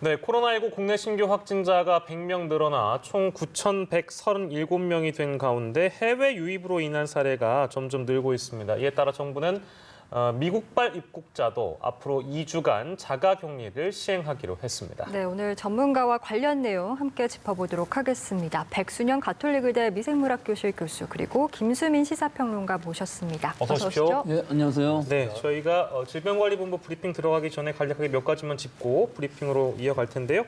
네, 코로나19 국내 신규 확진자가 100명 늘어나 총 9,137명이 된 가운데 해외 유입으로 인한 사례가 점점 늘고 있습니다. 이에 따라 정부는 미국발 입국자도 앞으로 2주간 자가격리를 시행하기로 했습니다. 네, 오늘 전문가와 관련 내용 함께 짚어보도록 하겠습니다. 백순영 가톨릭의대 미생물학교실 교수 그리고 김수민 시사평론가 모셨습니다. 어서 오십시오. 네, 안녕하세요. 네, 저희가 질병관리본부 브리핑 들어가기 전에 간략하게 몇 가지만 짚고 브리핑으로 이어갈 텐데요.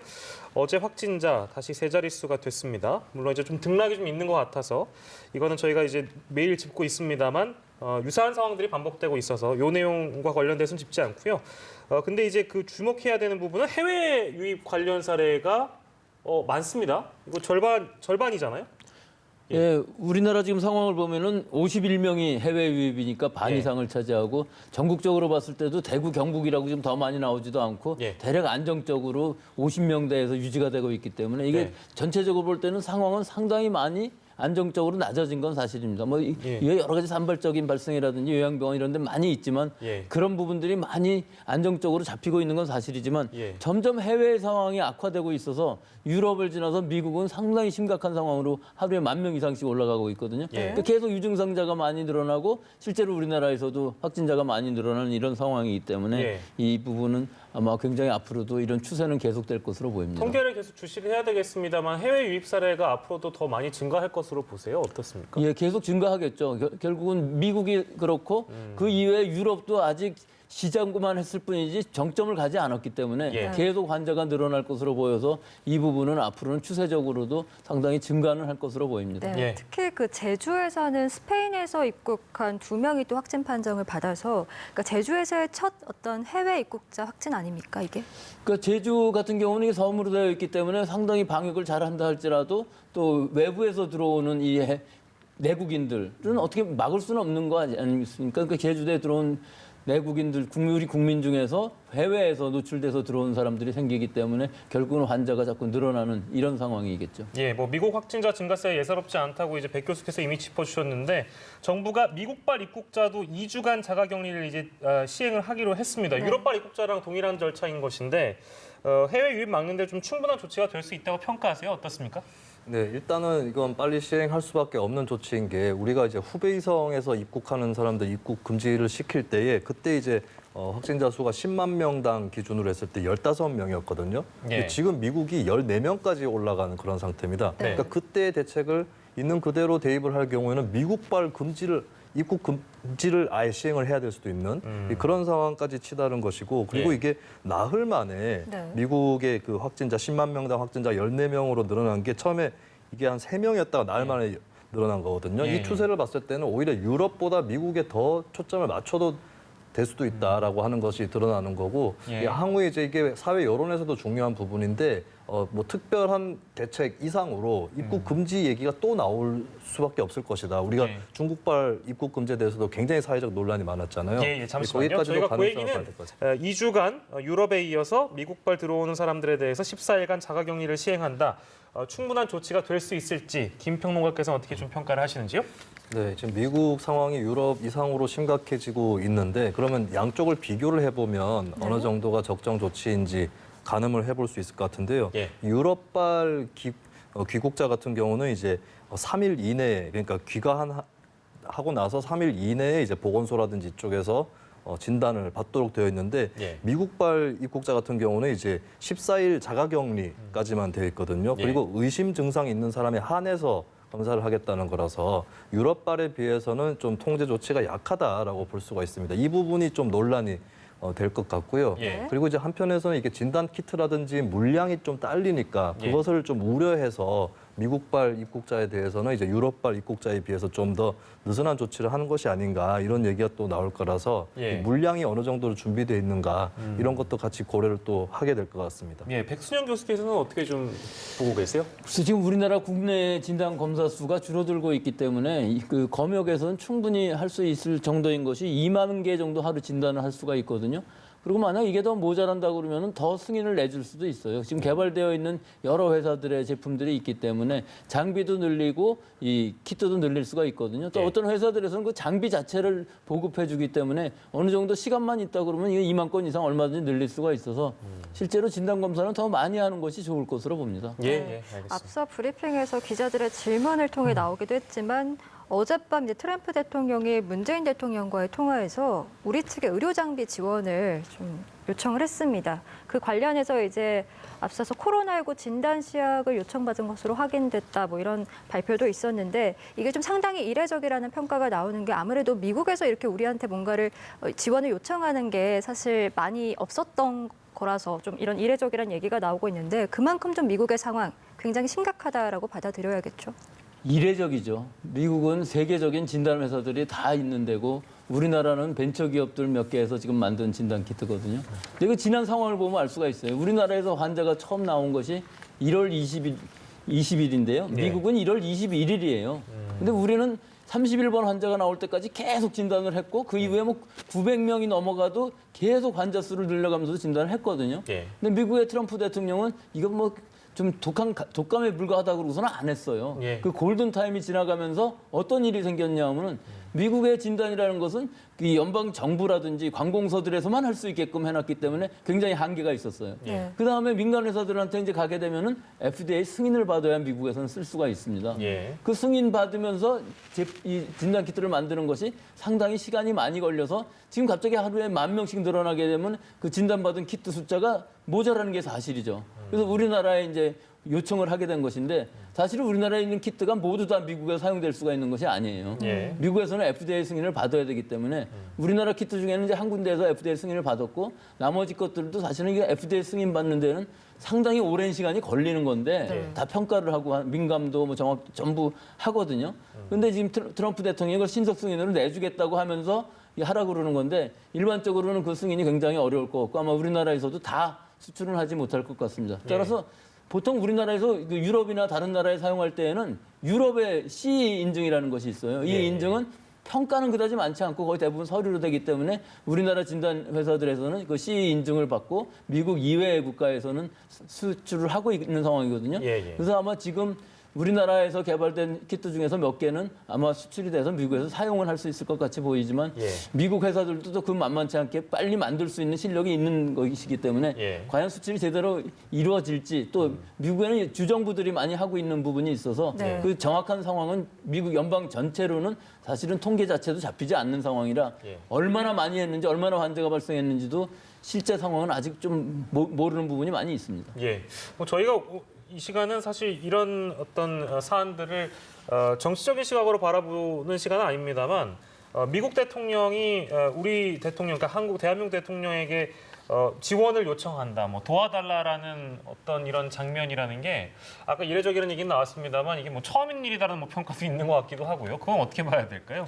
어제 확진자 다시 세 자릿수가 됐습니다. 물론 이제 좀 등락이 좀 있는 것 같아서 이거는 저희가 이제 매일 짚고 있습니다만 유사한 상황들이 반복되고 있어서 이 내용과 관련돼서는 짚지 않고요. 근데 이제 그 주목해야 되는 부분은 해외 유입 관련 사례가 많습니다. 이거 절반이잖아요. 예, 우리나라 지금 상황을 보면은 51명이 해외 유입이니까 반 예. 이상을 차지하고 전국적으로 봤을 때도 대구, 경북이라고 좀 더 많이 나오지도 않고 예. 대략 안정적으로 50명대에서 유지가 되고 있기 때문에 이게 네. 전체적으로 볼 때는 상황은 상당히 많이 안정적으로 낮아진 건 사실입니다. 이게 여러 가지 산발적인 발생이라든지 요양병원 이런 데 많이 있지만 예. 그런 부분들이 많이 안정적으로 잡히고 있는 건 사실이지만 예. 점점 해외 상황이 악화되고 있어서 유럽을 지나서 미국은 상당히 심각한 상황으로 하루에 10,000명 이상씩 올라가고 있거든요. 예. 그러니까 계속 유증상자가 많이 늘어나고 실제로 우리나라에서도 확진자가 많이 늘어나는 이런 상황이기 때문에 예. 이 부분은 아마 굉장히 앞으로도 이런 추세는 계속될 것으로 보입니다. 통계를 계속 주시를 해야 되겠습니다만 해외 유입 사례가 앞으로도 더 많이 증가할 것으로 보세요. 어떻습니까? 예, 계속 증가하겠죠. 결국은 미국이 그렇고 그 이외에 유럽도 아직 시작만 했을 뿐이지 정점을 가지 않았기 때문에 예. 계속 환자가 늘어날 것으로 보여서 이 부분은 앞으로는 추세적으로도 상당히 증가는 할 것으로 보입니다. 네, 예. 특히 그 제주에서는 스페인에서 입국한 2명이 또 확진 판정을 받아서 그러니까 제주에서의 첫 어떤 해외 입국자 확진 아닙니까 이게? 그러니까 제주 같은 경우는 이게 섬으로 되어 있기 때문에 상당히 방역을 잘한다 할지라도 또 외부에서 들어오는 이 내국인들은 어떻게 막을 수는 없는 거 아니겠습니까? 그러니까 제주도에 들어온 내국인들, 우리 국민 중에서 해외에서 노출돼서 들어온 사람들이 생기기 때문에 결국은 환자가 자꾸 늘어나는 이런 상황이겠죠. 예, 뭐 미국 확진자 증가세 예사롭지 않다고 이제 백 교수께서 이미 짚어주셨는데 정부가 미국발 입국자도 2주간 자가격리를 이제 시행을 하기로 했습니다. 네. 유럽발 입국자랑 동일한 절차인 것인데 해외 유입 막는데 좀 충분한 조치가 될 수 있다고 평가하세요? 어떻습니까? 네, 일단은 이건 빨리 시행할 수밖에 없는 조치인 게 우리가 이제 후베이성에서 입국하는 사람들 입국 금지를 시킬 때에 그때 이제 확진자 수가 10만 명당 기준으로 했을 때 15명이었거든요. 예. 지금 미국이 14명까지 올라가는 그런 상태입니다. 네. 그러니까 그때의 대책을 있는 그대로 대입을 할 경우에는 미국발 입국 금지를 아예 시행을 해야 될 수도 있는 그런 상황까지 치달은 것이고 그리고 예. 이게 나흘 만에 네. 미국의 그 확진자 10만 명당 확진자 14명으로 늘어난 게 처음에 이게 한 3명이었다가 나흘 만에 늘어난 거거든요. 예. 이 추세를 봤을 때는 오히려 유럽보다 미국에 더 초점을 맞춰도 될 수도 있다라고 하는 것이 드러나는 거고 예. 향후에 이제 이게 사회 여론에서도 중요한 부분인데 뭐 특별한 대책 이상으로 입국 금지 얘기가 또 나올 수밖에 없을 것이다. 우리가 예. 중국발 입국 금지에 대해서도 굉장히 사회적 논란이 많았잖아요. 예, 잠시만요. 거기까지도 저희가 그 가능성을 얘기는 봐야 될 것 같습니다. 2주간 유럽에 이어서 미국발 들어오는 사람들에 대해서 14일간 자가격리를 시행한다. 충분한 조치가 될 수 있을지 김 평론가께서는 어떻게 좀 평가를 하시는지요? 네, 지금 미국 상황이 유럽 이상으로 심각해지고 있는데 그러면 양쪽을 비교를 해보면 어느 정도가 적정 조치인지 가늠을 해볼 수 있을 것 같은데요. 예. 유럽발 귀국자 같은 경우는 이제 3일 이내에 그러니까 귀가하고 나서 3일 이내에 이제 보건소라든지 이쪽에서 진단을 받도록 되어 있는데 예. 미국발 입국자 같은 경우는 이제 14일 자가격리까지만 되어 있거든요. 예. 그리고 의심 증상이 있는 사람에 한해서 검사를 하겠다는 거라서 유럽발에 비해서는 좀 통제 조치가 약하다라고 볼 수가 있습니다. 이 부분이 좀 논란이 될 것 같고요. 예. 그리고 이제 한편에서는 이게 진단 키트라든지 물량이 좀 딸리니까 그것을 좀 우려해서 미국발 입국자에 대해서는 이제 유럽발 입국자에 비해서 좀 더 느슨한 조치를 하는 것이 아닌가 이런 얘기가 또 나올 거라서 예. 물량이 어느 정도로 준비되어 있는가 이런 것도 같이 고려를 또 하게 될 것 같습니다. 예, 백순영 교수께서는 어떻게 좀 보고 계세요? 그래서 지금 우리나라 국내 진단 검사 수가 줄어들고 있기 때문에 그 검역에서는 충분히 할 수 있을 정도인 것이 2만 개 정도 하루 진단을 할 수가 있거든요. 그리고 만약 이게 더 모자란다 그러면 더 승인을 내줄 수도 있어요. 지금 개발되어 있는 여러 회사들의 제품들이 있기 때문에 장비도 늘리고 이 키트도 늘릴 수가 있거든요. 또 예. 어떤 회사들에서는 그 장비 자체를 보급해주기 때문에 어느 정도 시간만 있다 그러면 이게 2만 건 이상 얼마든지 늘릴 수가 있어서 실제로 진단 검사는 더 많이 하는 것이 좋을 것으로 봅니다. 예, 예, 알겠습니다. 앞서 브리핑에서 기자들의 질문을 통해 나오기도 했지만 어젯밤 이제 트럼프 대통령이 문재인 대통령과의 통화에서 우리 측의 의료 장비 지원을 좀 요청을 했습니다. 그 관련해서 이제 앞서서 코로나19 진단 시약을 요청받은 것으로 확인됐다 뭐 이런 발표도 있었는데 이게 좀 상당히 이례적이라는 평가가 나오는 게 아무래도 미국에서 이렇게 우리한테 뭔가를 지원을 요청하는 게 사실 많이 없었던 거라서 좀 이런 이례적이라는 얘기가 나오고 있는데 그만큼 좀 미국의 상황 굉장히 심각하다라고 받아들여야겠죠. 이례적이죠. 미국은 세계적인 진단 회사들이 다 있는 데고 우리나라는 벤처기업들 몇 개에서 지금 만든 진단 키트거든요. 근데 그 지난 상황을 보면 알 수가 있어요. 우리나라에서 환자가 처음 나온 것이 1월 20일인데요. 네. 미국은 1월 21일이에요. 근데 우리는 31번 환자가 나올 때까지 계속 진단을 했고 그 이후에 뭐 900명이 넘어가도 계속 환자 수를 늘려가면서 진단을 했거든요. 예. 근데 미국의 트럼프 대통령은 이건 뭐 좀 독감에 불과하다고 그러고서는 안 했어요. 예. 그 골든 타임이 지나가면서 어떤 일이 생겼냐 하면은 미국의 진단이라는 것은 이 연방 정부라든지 관공서들에서만 할 수 있게끔 해놨기 때문에 굉장히 한계가 있었어요. 예. 그 다음에 민간 회사들한테 이제 가게 되면은 FDA 승인을 받아야 미국에서는 쓸 수가 있습니다. 예. 그 승인 받으면서 이 진단 키트를 만드는 것이 상당히 시간이 많이 걸려서 지금 갑자기 하루에 10,000명씩 늘어나게 되면 그 진단받은 키트 숫자가 모자라는 게 사실이죠. 그래서 우리나라에 이제 요청을 하게 된 것인데 사실은 우리나라에 있는 키트가 모두 다 미국에 사용될 수가 있는 것이 아니에요. 예. 미국에서는 FDA 승인을 받아야 되기 때문에 우리나라 키트 중에는 이제 한 군데에서 FDA 승인을 받았고 나머지 것들도 사실은 이게 FDA 승인 받는 데는 상당히 오랜 시간이 걸리는 건데 다 평가를 하고 민감도 뭐 전부 하거든요. 근데 지금 트럼프 대통령이 그걸 신속 승인으로 내주겠다고 하면서 하라 그러는 건데 일반적으로는 그 승인이 굉장히 어려울 것 같고 아마 우리나라에서도 다 수출은 하지 못할 것 같습니다. 따라서 보통 우리나라에서 그 유럽이나 다른 나라에 사용할 때에는 유럽의 CE 인증이라는 것이 있어요. 이 예. 인증은 평가는 그다지 많지 않고 거의 대부분 서류로 되기 때문에 우리나라 진단 회사들에서는 그 CE 인증을 받고 미국 이외의 국가에서는 수출을 하고 있는 상황이거든요. 예, 예. 그래서 아마 지금 우리나라에서 개발된 키트 중에서 몇 개는 아마 수출이 돼서 미국에서 사용을 할 수 있을 것 같이 보이지만 예. 미국 회사들도 그 만만치 않게 빨리 만들 수 있는 실력이 있는 것이기 때문에 예. 과연 수출이 제대로 이루어질지 또 미국에는 주정부들이 많이 하고 있는 부분이 있어서 네. 그 정확한 상황은 미국 연방 전체로는 사실은 통계 자체도 잡히지 않는 상황이라 예. 얼마나 많이 했는지 얼마나 환자가 발생했는지도 실제 상황은 아직 좀 모르는 부분이 많이 있습니다. 예. 뭐 저희가 이 시간은 사실 이런 어떤 사안들을 정치적인 시각으로 바라보는 시간은 아닙니다만 미국 대통령이 우리 대통령, 그러니까 대한민국 대통령에게 지원을 요청한다, 뭐 도와달라라는 어떤 이런 장면이라는 게 아까 이례적이라는 얘기는 나왔습니다만 이게 뭐 처음인 일이다라는 뭐 평가도 있는 것 같기도 하고요. 그건 어떻게 봐야 될까요?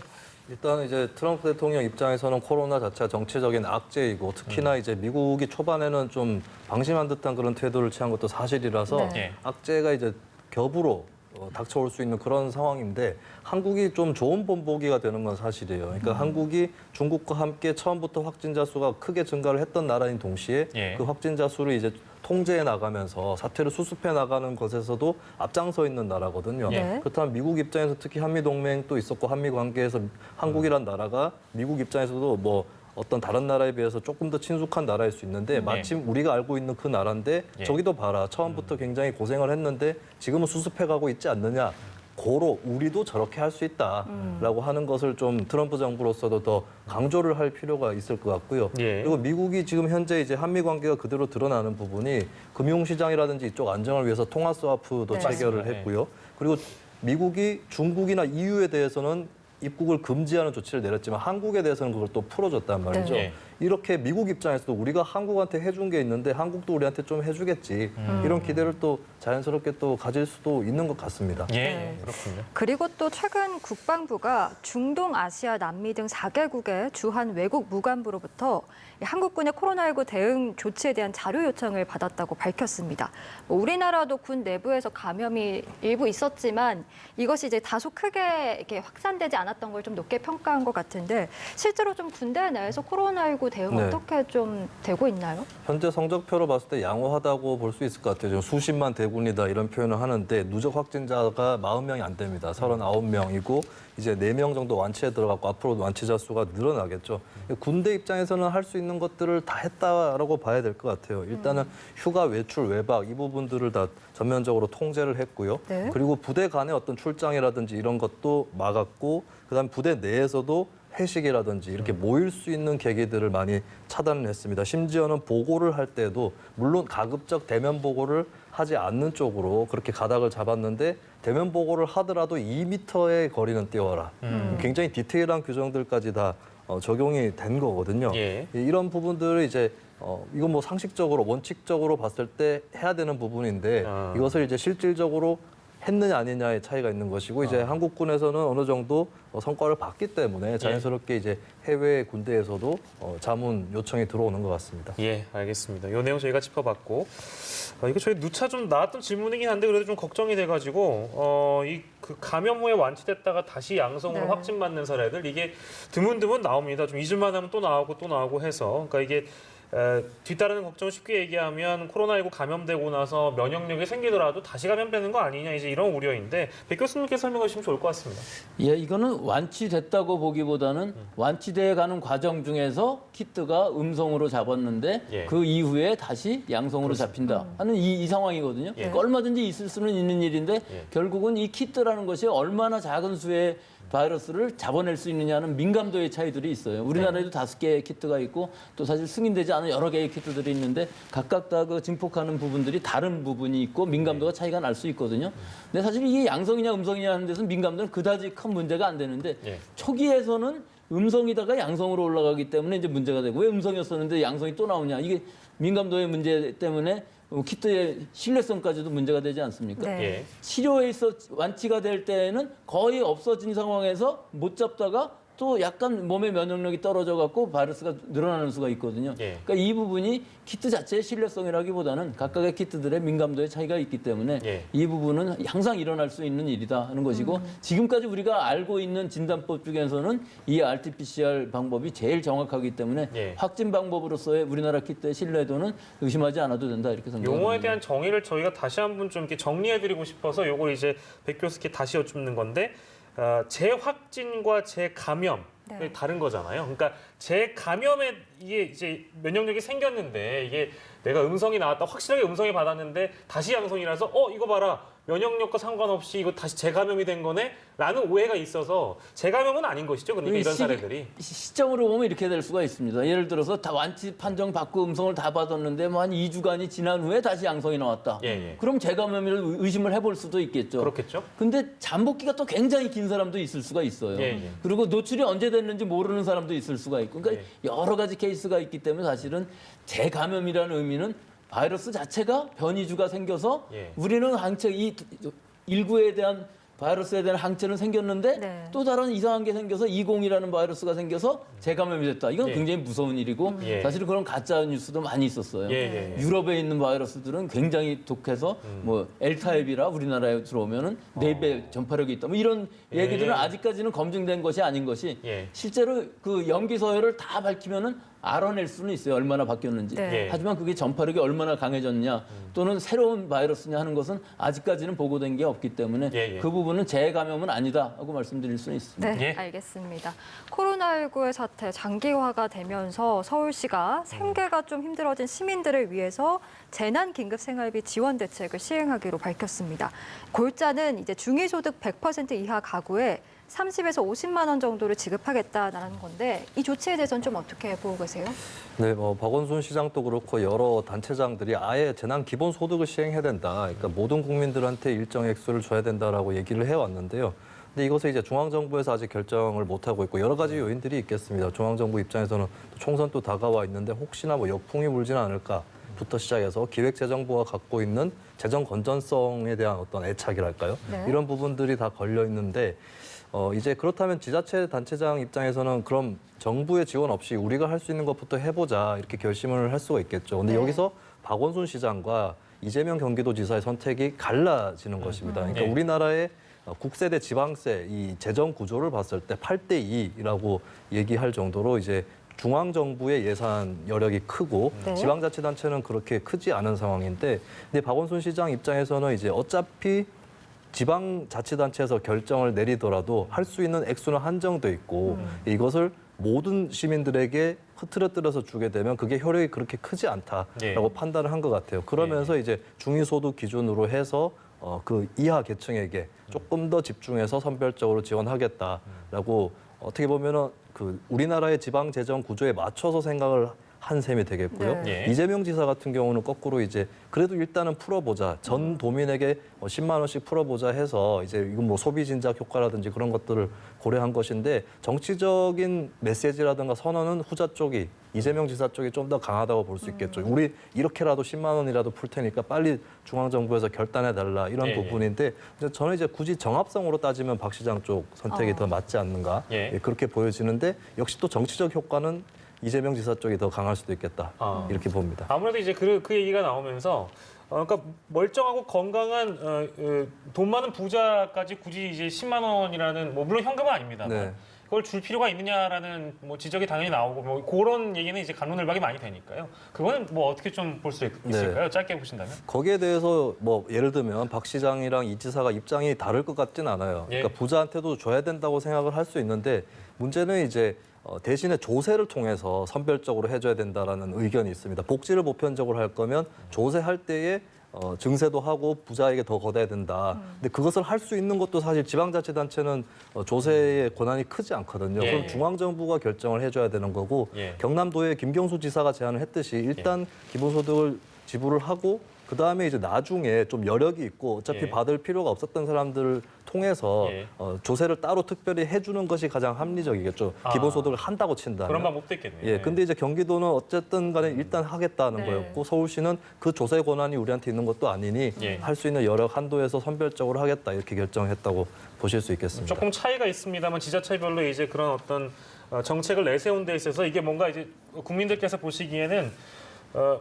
일단 이제 트럼프 대통령 입장에서는 코로나 자체가 정치적인 악재이고 특히나 이제 미국이 초반에는 좀 방심한 듯한 그런 태도를 취한 것도 사실이라서 네. 예. 악재가 이제 겹으로 닥쳐올 수 있는 그런 상황인데 한국이 좀 좋은 본보기가 되는 건 사실이에요. 그러니까 한국이 중국과 함께 처음부터 확진자 수가 크게 증가를 했던 나라인 동시에 예. 그 확진자 수를 이제 통제해 나가면서 사태를 수습해 나가는 것에서도 앞장서 있는 나라거든요. 네. 그렇다면 미국 입장에서 특히 한미 동맹도 있었고 한미 관계에서 한국이란 나라가 미국 입장에서도 뭐 어떤 다른 나라에 비해서 조금 더 친숙한 나라일 수 있는데 마침 우리가 알고 있는 그 나라인데 예. 저기도 봐라. 처음부터 굉장히 고생을 했는데 지금은 수습해가고 있지 않느냐. 고로 우리도 저렇게 할 수 있다라고 하는 것을 좀 트럼프 정부로서도 더 강조를 할 필요가 있을 것 같고요. 예. 그리고 미국이 지금 현재 이제 한미 관계가 그대로 드러나는 부분이 금융시장이라든지 이쪽 안정을 위해서 통화 스와프도 네. 체결을 맞습니다. 했고요. 그리고 미국이 중국이나 EU에 대해서는 입국을 금지하는 조치를 내렸지만 한국에 대해서는 그걸 또 풀어줬단 말이죠. 네. 이렇게 미국 입장에서도 우리가 한국한테 해준 게 있는데 한국도 우리한테 좀 해주겠지. 이런 기대를 또 자연스럽게 또 가질 수도 있는 것 같습니다. 예, 네. 예, 그렇군요. 그리고 또 최근 국방부가 중동, 아시아, 남미 등 4개국의 주한 외국 무관부로부터 한국군의 코로나19 대응 조치에 대한 자료 요청을 받았다고 밝혔습니다. 뭐 우리나라도 군 내부에서 감염이 일부 있었지만 이것이 이제 다소 크게 이렇게 확산되지 않았던 걸 좀 높게 평가한 것 같은데 실제로 좀 군대 내에서 코로나19 대응 네. 어떻게 좀 되고 있나요? 현재 성적표로 봤을 때 양호하다고 볼 수 있을 것 같아요. 지금 수십만 대군이다 이런 표현을 하는데 누적 확진자가 40명이 안 됩니다. 39명이고 이제 4명 정도 완치에 들어갔고 앞으로 완치자 수가 늘어나겠죠. 군대 입장에서는 할 수 있는 것들을 다 했다라고 봐야 될 것 같아요. 일단은 휴가, 외출, 외박 이 부분들을 다 전면적으로 통제를 했고요. 네. 그리고 부대 간의 어떤 출장이라든지 이런 것도 막았고 그다음 부대 내에서도 회식이라든지 이렇게 모일 수 있는 계기들을 많이 차단을 했습니다. 심지어는 보고를 할 때도 물론 가급적 대면 보고를 하지 않는 쪽으로 그렇게 가닥을 잡았는데 대면 보고를 하더라도 2m의 거리는 띄워라. 굉장히 디테일한 규정들까지 다 적용이 된 거거든요. 예. 이런 부분들을 이제 이건 뭐 상식적으로 원칙적으로 봤을 때 해야 되는 부분인데 이것을 이제 실질적으로 했느냐 아니냐의 차이가 있는 것이고 이제 한국군에서는 어느 정도 성과를 봤기 때문에 자연스럽게 이제 해외 군대에서도 자문 요청이 들어오는 것 같습니다. 예, 알겠습니다. 이 내용 저희가 짚어봤고 이거 저희 누차 좀 나왔던 질문이긴 한데 그래도 좀 걱정이 돼가지고 이 그 감염 후에 완치됐다가 다시 양성으로 네. 확진받는 사례들 이게 드문드문 나옵니다. 좀 잊을만 하면 또 나오고 해서 그러니까 이게 뒤따르는 걱정을 쉽게 얘기하면 코로나19 감염되고 나서 면역력이 생기더라도 다시 감염되는 거 아니냐 이제 이런 우려인데 백 교수님께서 설명해 주시면 좋을 것 같습니다. 예, 이거는 완치됐다고 보기보다는 완치돼 가는 과정 중에서 키트가 음성으로 잡았는데 예. 그 이후에 다시 양성으로 잡힌다 하는 이 상황이거든요. 예. 그러니까 얼마든지 있을 수는 있는 일인데 예. 결국은 이 키트라는 것이 얼마나 작은 수의 바이러스를 잡아낼 수 있느냐는 민감도의 차이들이 있어요. 우리나라에도 5개의 키트가 있고 또 사실 승인되지 않은 여러 개의 키트들이 있는데 각각 다 그 증폭하는 부분들이 다른 부분이 있고 민감도가 차이가 날 수 있거든요. 근데 사실 이게 양성이냐 음성이냐 하는 데서 민감도는 그다지 큰 문제가 안 되는데 예. 초기에서는 음성이다가 양성으로 올라가기 때문에 이제 문제가 되고 왜 음성이었었는데 양성이 또 나오냐 이게 민감도의 문제 때문에 키트의 신뢰성까지도 문제가 되지 않습니까? 네. 예. 치료에 있어 완치가 될 때에는 거의 없어진 상황에서 못 잡다가 또 약간 몸의 면역력이 떨어져 갖고 바이러스가 늘어나는 수가 있거든요. 예. 그러니까 이 부분이 키트 자체의 신뢰성이라기보다는 각각의 키트들의 민감도의 차이가 있기 때문에 예. 이 부분은 항상 일어날 수 있는 일이다 하는 것이고 지금까지 우리가 알고 있는 진단법 중에서는 이 RT-PCR 방법이 제일 정확하기 때문에 예. 확진 방법으로서의 우리나라 키트의 신뢰도는 의심하지 않아도 된다 이렇게 생각합니다. 용어에 대한 정의를 저희가 다시 한번 좀 이렇게 정리해드리고 싶어서 요걸 이제 백 교수께 다시 여쭙는 건데 재확진과 재감염 네. 다른 거잖아요. 그러니까 재감염에 이게 이제 면역력이 생겼는데 이게 내가 음성이 나왔다 확실하게 음성이 받았는데 다시 양성이라서 이거 봐라 면역력과 상관없이 이거 다시 재감염이 된 거네라는 오해가 있어서 재감염은 아닌 것이죠. 그러니까 이런 사례들이 시점으로 보면 이렇게 될 수가 있습니다. 예를 들어서 다 완치 판정 받고 음성을 다 받았는데 뭐 한 2주간이 지난 후에 다시 양성이 나왔다. 예, 예. 그럼 재감염을 의심을 해볼 수도 있겠죠. 그렇겠죠. 근데 잠복기가 또 굉장히 긴 사람도 있을 수가 있어요. 예, 예. 그리고 노출이 언제 됐는지 모르는 사람도 있을 수가 있고. 그러니까 여러 가지 케이스가 있기 때문에 사실은 재감염이라는 의미는 바이러스 자체가 변이주가 생겨서 예. 우리는 항체 이 일구에 대한 바이러스에 대한 항체는 생겼는데 네. 또 다른 이상한 게 생겨서 20이라는 바이러스가 생겨서 재감염이 됐다. 이건 예. 굉장히 무서운 일이고 예. 사실은 그런 가짜 뉴스도 많이 있었어요. 예, 예. 유럽에 있는 바이러스들은 굉장히 독해서 뭐 L타입이라 우리나라에 들어오면은 4배 전파력이 있다. 뭐 이런 예. 얘기들은 아직까지는 검증된 것이 아닌 것이 예. 실제로 그 염기 서열을 다 밝히면은 알아낼 수는 있어요. 얼마나 바뀌었는지. 네. 예. 하지만 그게 전파력이 얼마나 강해졌냐 또는 새로운 바이러스냐 하는 것은 아직까지는 보고된 게 없기 때문에 예, 예. 그 부분은 재감염은 아니다 하고 말씀드릴 수는 있습니다. 네, 예. 알겠습니다. 코로나19의 사태 장기화가 되면서 서울시가 생계가 좀 힘들어진 시민들을 위해서 재난긴급생활비 지원 대책을 시행하기로 밝혔습니다. 골자는 이제 중위소득 100% 이하 가구에 30에서 50만 원 정도를 지급하겠다라는 건데 이 조치에 대해서는 좀 어떻게 보고 계세요? 네, 박원순 시장도 그렇고 여러 단체장들이 아예 재난 기본 소득을 시행해야 된다. 그러니까 모든 국민들한테 일정 액수를 줘야 된다라고 얘기를 해왔는데요. 근데 이것을 이제 중앙정부에서 아직 결정을 못 하고 있고 여러 가지 요인들이 있겠습니다. 중앙정부 입장에서는 총선 또 다가와 있는데 혹시나 뭐 역풍이 불지는 않을까부터 시작해서 기획재정부가 갖고 있는 재정 건전성에 대한 어떤 애착이랄까요? 네. 이런 부분들이 다 걸려 있는데. 이제 그렇다면 지자체 단체장 입장에서는 그럼 정부의 지원 없이 우리가 할 수 있는 것부터 해보자 이렇게 결심을 할 수가 있겠죠. 근데 네. 여기서 박원순 시장과 이재명 경기도지사의 선택이 갈라지는 것입니다. 그러니까 네. 우리나라의 국세 대 지방세 이 재정 구조를 봤을 때 8대 2라고 얘기할 정도로 이제 중앙 정부의 예산 여력이 크고 네. 지방자치단체는 그렇게 크지 않은 상황인데, 근데 박원순 시장 입장에서는 이제 어차피 지방자치단체에서 결정을 내리더라도 할 수 있는 액수는 한정돼 있고 이것을 모든 시민들에게 흐트러뜨려서 주게 되면 그게 효력이 그렇게 크지 않다라고 예. 판단을 한 것 같아요. 그러면서 이제 중위소득 기준으로 해서 그 이하 계층에게 조금 더 집중해서 선별적으로 지원하겠다라고 어떻게 보면은 그 우리나라의 지방 재정 구조에 맞춰서 생각을 한 셈이 되겠고요. 네. 예. 이재명 지사 같은 경우는 거꾸로 이제 그래도 일단은 풀어보자. 전 도민에게 10만 원씩 풀어보자 해서 이제 이건 뭐 소비 진작 효과라든지 그런 것들을 고려한 것인데, 정치적인 메시지라든가 선언은 후자 쪽이, 이재명 지사 쪽이 좀 더 강하다고 볼 수 있겠죠. 우리 이렇게라도 10만 원이라도 풀 테니까 빨리 중앙정부에서 결단해달라 이런 예. 부분인데, 저는 이제 굳이 정합성으로 따지면 박 시장 쪽 선택이 더 맞지 않는가 예. 그렇게 보여지는데, 역시 또 정치적 효과는 이재명 지사 쪽이 더 강할 수도 있겠다 이렇게 봅니다. 아무래도 이제 그 얘기가 나오면서 그러니까 멀쩡하고 건강한 돈 많은 부자까지 굳이 이제 10만 원이라는, 뭐 물론 현금은 아닙니다만 네. 그걸 줄 필요가 있느냐라는 뭐 지적이 당연히 나오고, 뭐 그런 얘기는 이제 갑론을박이 많이 되니까요. 그거는 뭐 어떻게 좀 볼 수 있을까요? 짧게 보신다면? 거기에 대해서 뭐 예를 들면 박 시장이랑 이 지사가 입장이 다를 것 같진 않아요. 예. 그러니까 부자한테도 줘야 된다고 생각을 할 수 있는데, 문제는 이제 대신에 조세를 통해서 선별적으로 해줘야 된다라는 의견이 있습니다. 복지를 보편적으로 할 거면 조세할 때에 증세도 하고 부자에게 더 걷어야 된다. 근데 그것을 할 수 있는 것도 사실 지방자치단체는 조세의 권한이 크지 않거든요. 예. 그럼 중앙정부가 결정을 해줘야 되는 거고, 예. 경남도의 김경수 지사가 제안을 했듯이 일단 기본소득을 지불을 하고 그다음에 이제 나중에 좀 여력이 있고 어차피 예. 받을 필요가 없었던 사람들을 통해서 예. 조세를 따로 특별히 해주는 것이 가장 합리적이겠죠. 아. 기본소득을 한다고 친다면. 그런 방법도 있겠네요. 예, 근데 이제 경기도는 어쨌든 간에 일단 하겠다는 네. 거였고, 서울시는 그 조세 권한이 우리한테 있는 것도 아니니 예. 할 수 있는 여력 한도에서 선별적으로 하겠다 이렇게 결정했다고 보실 수 있겠습니다. 조금 차이가 있습니다만 지자체별로 이제 그런 어떤 정책을 내세운 데 있어서 이게 뭔가 이제 국민들께서 보시기에는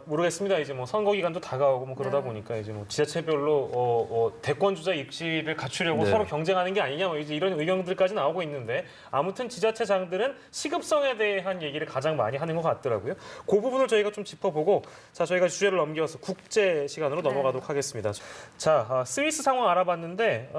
모르겠습니다. 이제 뭐 선거 기간도 다가오고 뭐 그러다 네. 보니까 이제 뭐 지자체별로 대권 주자 입지를 갖추려고 네. 서로 경쟁하는 게 아니냐, 뭐 이제 이런 의견들까지 나오고 있는데, 아무튼 지자체장들은 시급성에 대한 얘기를 가장 많이 하는 것 같더라고요. 그 부분을 저희가 좀 짚어보고, 자, 저희가 주제를 넘겨서 국제 시간으로 네. 넘어가도록 하겠습니다. 자, 스위스 상황 알아봤는데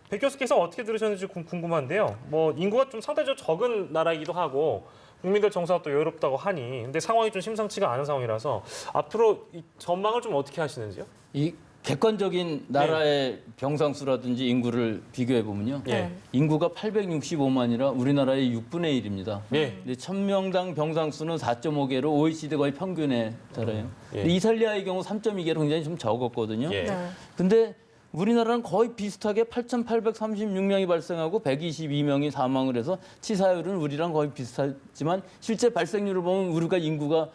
백 교수께서 어떻게 들으셨는지 궁금한데요. 뭐 인구가 좀 상대적으로 적은 나라이기도 하고 국민들 정서가 또 여유롭다고 하니, 근데 상황이 좀 심상치가 않은 상황이라서 앞으로 이 전망을 좀 어떻게 하시는지요? 이 객관적인 나라의 병상수라든지 인구를 비교해 보면요. 예. 인구가 865만이라 우리나라의 6분의 1입니다. 예. 근데 1000명당 병상수는 4.5개로 OECD 거의 평균에 달해요. 예. 근데 이탈리아의 경우 3.2개로 굉장히 좀 적었거든요. 예. 네. 근데 우리나라는 거의 비슷하게 8,836명이 발생하고 122명이 사망을 해서 치사율은 우리랑 거의 비슷하지만 실제 발생률을 보면 우리가 인구가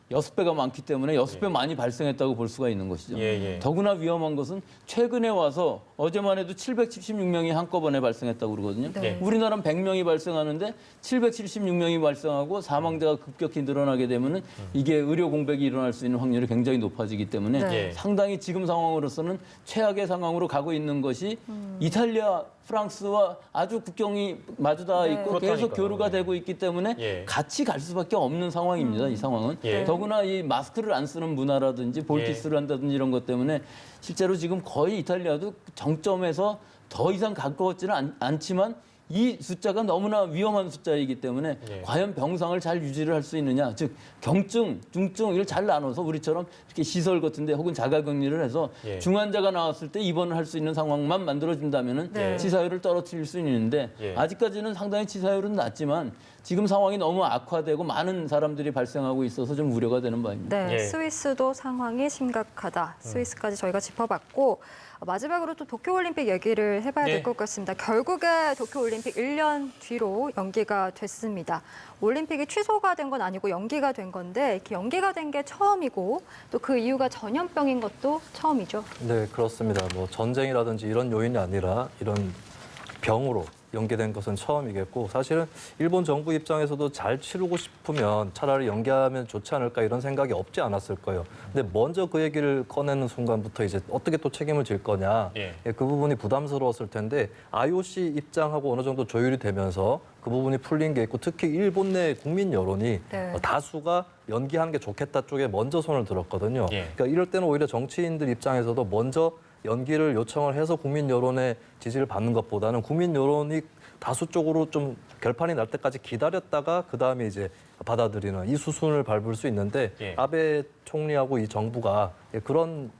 6배가 많기 때문에 6배 많이 발생했다고 볼 수가 있는 것이죠. 예, 예. 더구나 위험한 것은 최근에 와서 어제만 해도 776명이 한꺼번에 발생했다고 그러거든요. 네. 우리나라는 100명이 발생하는데 776명이 발생하고 사망자가 급격히 늘어나게 되면은 이게 의료 공백이 일어날 수 있는 확률이 굉장히 높아지기 때문에 네. 예. 상당히 지금 상황으로서는 최악의 상황으로 가고 있는 것이 이탈리아, 프랑스와 아주 국경이 마주다 네. 있고 계속 그렇다니까요. 교류가 네. 되고 있기 때문에 예. 같이 갈 수밖에 없는 상황입니다. 이 상황은. 예. 더구나 이 마스크를 안 쓰는 문화라든지 볼키스를 한다든지 이런 것 때문에 실제로 지금 거의 이탈리아도 정점에서 더 이상 가까웠지는 않지만 이 숫자가 너무나 위험한 숫자이기 때문에 예. 과연 병상을 잘 유지를 할 수 있느냐, 즉 경증, 중증 이걸 잘 나눠서 우리처럼 이렇게 시설 같은데 혹은 자가격리를 해서 예. 중환자가 나왔을 때 입원을 할 수 있는 상황만 만들어준다면은 네. 치사율을 떨어뜨릴 수 있는데 예. 아직까지는 상당히 치사율은 낮지만 지금 상황이 너무 악화되고 많은 사람들이 발생하고 있어서 좀 우려가 되는 바입니다. 네, 예. 스위스도 상황이 심각하다. 스위스까지 저희가 짚어봤고, 마지막으로 또 도쿄올림픽 얘기를 해봐야 네. 될 것 같습니다. 결국에 도쿄올림픽 1년 뒤로 연기가 됐습니다. 올림픽이 취소가 된 건 아니고 연기가 된 건데, 이렇게 연기가 된 게 처음이고 또 그 이유가 전염병인 것도 처음이죠. 네, 그렇습니다. 뭐 전쟁이라든지 이런 요인이 아니라 이런 병으로 연기된 것은 처음이겠고, 사실은 일본 정부 입장에서도 잘 치르고 싶으면 차라리 연기하면 좋지 않을까 이런 생각이 없지 않았을 거예요. 근데 먼저 그 얘기를 꺼내는 순간부터 이제 어떻게 또 책임을 질 거냐, 예. 그 부분이 부담스러웠을 텐데 IOC 입장하고 어느 정도 조율이 되면서 그 그 부분이 풀린 게 있고 특히 일본 내 국민 여론이 네. 다수가 연기하는 게 좋겠다 쪽에 먼저 손을 들었거든요. 예. 그러니까 이럴 때는 오히려 정치인들 입장에서도 먼저 연기를 요청을 해서 국민 여론의 지지를 받는 것보다는 국민 여론이 다수 쪽으로 좀 결판이 날 때까지 기다렸다가 그다음에 이제 받아들이는 이 수순을 밟을 수 있는데 예. 아베 총리하고 이 정부가 그런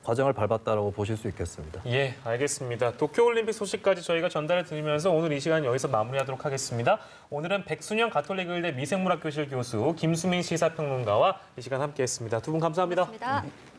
과정을 밟았다라고 보실 수 있겠습니다. 예, 알겠습니다. 도쿄올림픽 소식까지 저희가 전달해 드리면서 오늘 이 시간 여기서 마무리하도록 하겠습니다. 오늘은 백순영 가톨릭의대 미생물학 교실 교수 김수민 시사평론가와 이 시간 함께했습니다. 두 분 감사합니다. 고맙습니다.